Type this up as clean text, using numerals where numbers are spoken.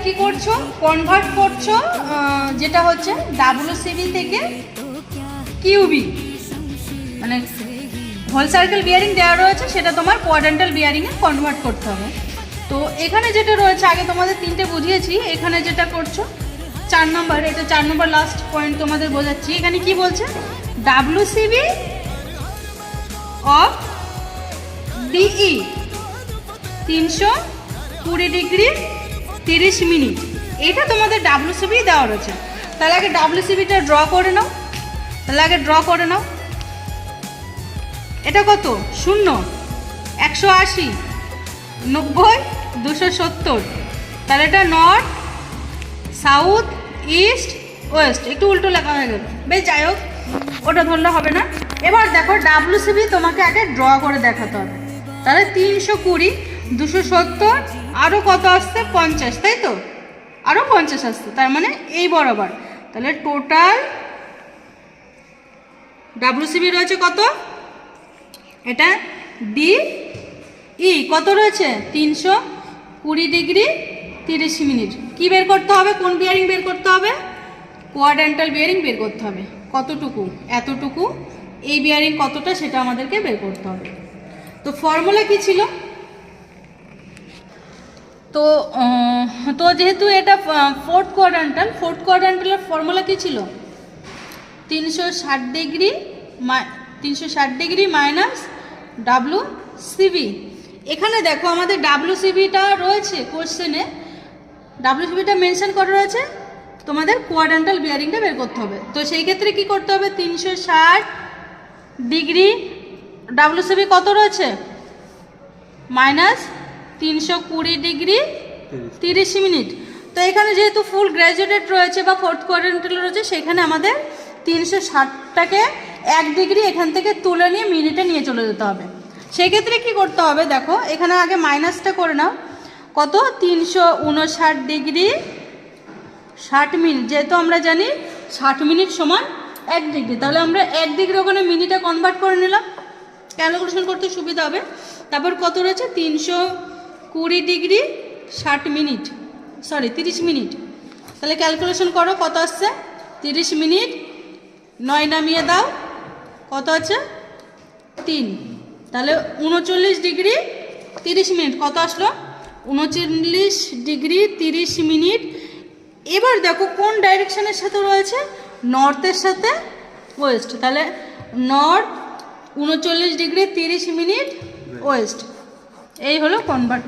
কি করছো, কনভার্ট করছো যেটা হচ্ছে ডাব্লিউসিবি থেকে কিউবি, মানে হোল সার্কেল বিয়ারিং দেওয়া রয়েছে সেটা তোমার কোয়াড্রেন্টাল বিয়ারিংয়ে কনভার্ট করতে হবে। তো এখানে যেটা রয়েছে আগে তোমাদের তিনটে বুঝিয়েছি, এখানে যেটা করছো 4 নম্বর, এটা 4 নম্বর লাস্ট পয়েন্ট তোমাদের বোঝাচ্ছি। এখানে কি বলছে, ডাব্লিউসিবি অফ ডিই 320 ডিগ্রি 30 মিনিট, এটা তোমাদের ডাব্লিউসিবি দেওয়া রয়েছে। তাহলে আগে ডাব্লিউসিবিটা ড্র করে নাও, এটা কত, 0, 180, 90, 270, তাহলে এটা নর্থ সাউথ ইস্ট ওয়েস্ট, একটু উল্টো লেখা হয়ে গেল, বেশ যাই হোক ওটা ধরলে হবে না। এবার দেখো ডাব্লিউসিবি তোমাকে আগে ড্র করে দেখাতে হবে। তাহলে 320, 270, আরও কত আসছে 50, তাই তো, আরও 50 আসছে, তার মানে এই বরাবর। তাহলে টোটাল ডাব্লিউসিবি রয়েছে কত, এটা ডি ই কত রয়েছে 320 ডিগ্রি 30 মিনিট। কি বের করতে হবে, কোন বিয়ারিং বের করতে হবে, কোয়াড্রেন্টাল বিয়ারিং বের করতে হবে। কতটুকু, এতটুকু, এই বিয়ারিং কতটা সেটা আমাদেরকে বের করতে হবে। তো ফর্মুলা কি ছিল, তো যেহেতু এটা ফোর্থ কোয়াড্রেন্টালের ফর্মুলা কি ছিল, 360 ডিগ্রি মাইনাস ডাব্লিউসিবি। এখানে দেখো আমাদের ডাব্লিউসিবিটা রয়েছে কোশ্চেনে, ডাব্লিউসিবিটা মেনশন করা রয়েছে, তোমাদের কোয়াড্রেন্টাল বিয়ারিংটা বের করতে হবে। তো সেই ক্ষেত্রে কি করতে হবে, 360 ডিগ্রি ডাব্লিউসিবি কত রয়েছে মাইনাস 320 ডিগ্রি 30 মিনিট। তো এখানে যেহেতু ফুল গ্র্যাজুয়েটেড রয়েছে বা ফোর্থ কোয়াড্রেন্টাল রয়েছে, সেখানে আমাদের 360টাকে 1 ডিগ্রি এখান থেকে তুলে নিয়ে মিনিটে নিয়ে চলে যেতে হবে। সেই ক্ষেত্রে কি করতে হবে, দেখো এখানে আগে মাইনাসটা করে নাও, কত 359 ডিগ্রি 60 মিনিট, যেহেতু আমরা জানি 60 মিনিট সমান 1 ডিগ্রি, তাহলে আমরা 1 ডিগ্রি ওখানে মিনিটে কনভার্ট করে নিলাম, ক্যালকুলেশন করতে সুবিধা হবে। তারপর কত রয়েছে 320 ডিগ্রি 60 মিনিট, সরি 30 মিনিট, তাহলে ক্যালকুলেশন করো কত আসছে 30 মিনিট, 9 নামিয়ে দাও, কত আছে 3, তাহলে 39 ডিগ্রি 30 মিনিট কত আসলো, 39 ডিগ্রি 30 মিনিট। এবার দেখো কোন ডাইরেকশনের সাথে রয়েছে, নর্থের সাথে ওয়েস্ট, তাহলে নর্থ 39 ডিগ্রি 30 মিনিট ওয়েস্ট, এই হলো কনভার্ট।